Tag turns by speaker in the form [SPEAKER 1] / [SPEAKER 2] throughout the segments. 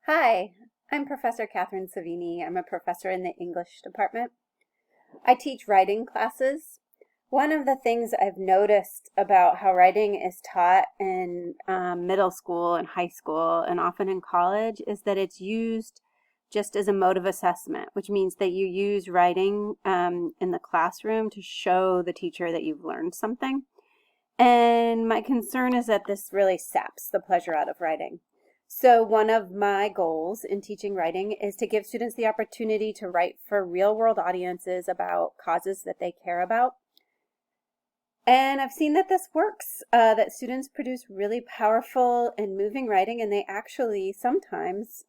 [SPEAKER 1] Hi, I'm Professor Catherine Savini. I'm a professor in the English department. I teach writing classes. One of the things I've noticed about how writing is taught in middle school and high school and often in college is that it's used just as a mode of assessment, which means that you use writing in the classroom to show the teacher that you've learned something. And my concern is that this really saps the pleasure out of writing. So one of my goals in teaching writing is to give students the opportunity to write for real world audiences about causes that they care about. And I've seen that this works, that students produce really powerful and moving writing, and they actually sometimes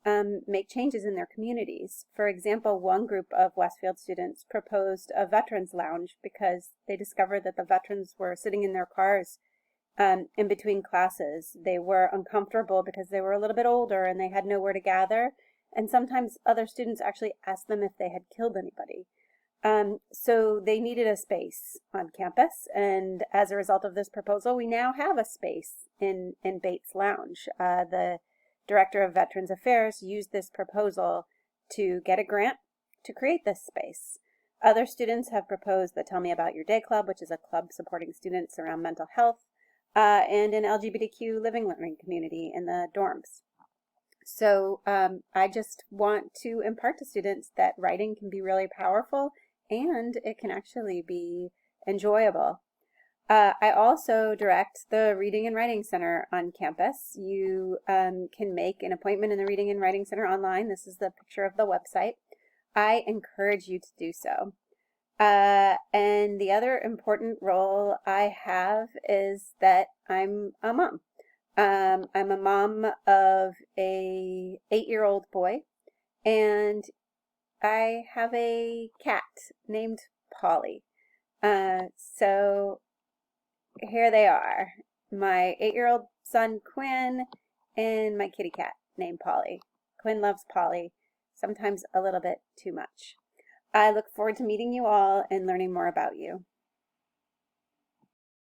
[SPEAKER 1] make changes in their communities. For example, one group of Westfield students proposed a veterans lounge because they discovered that the veterans were sitting in their cars in between classes. They were uncomfortable because they were a little bit older and they had nowhere to gather. And sometimes other students actually asked them if they had killed anybody. So they needed a space on campus, and as a result of this proposal, we now have a space in Bates Lounge. The Director of Veterans Affairs used this proposal to get a grant to create this space. Other students have proposed the Tell Me About Your Day Club, which is a club supporting students around mental health, and an LGBTQ living learning community in the dorms. So I just want to impart to students that writing can be really powerful and it can actually be enjoyable. I also direct the Reading and Writing Center on campus. You can make an appointment in the Reading and Writing Center online. This is the picture of the website. I encourage you to do so. And the other important role I have is that I'm a mom. I'm a mom of a 8-year-old boy, and I have a cat named Polly. So here they are, my 8-year-old son Quinn and my kitty cat named Polly. Quinn loves Polly, sometimes a little bit too much. I look forward to meeting you all and learning more about you.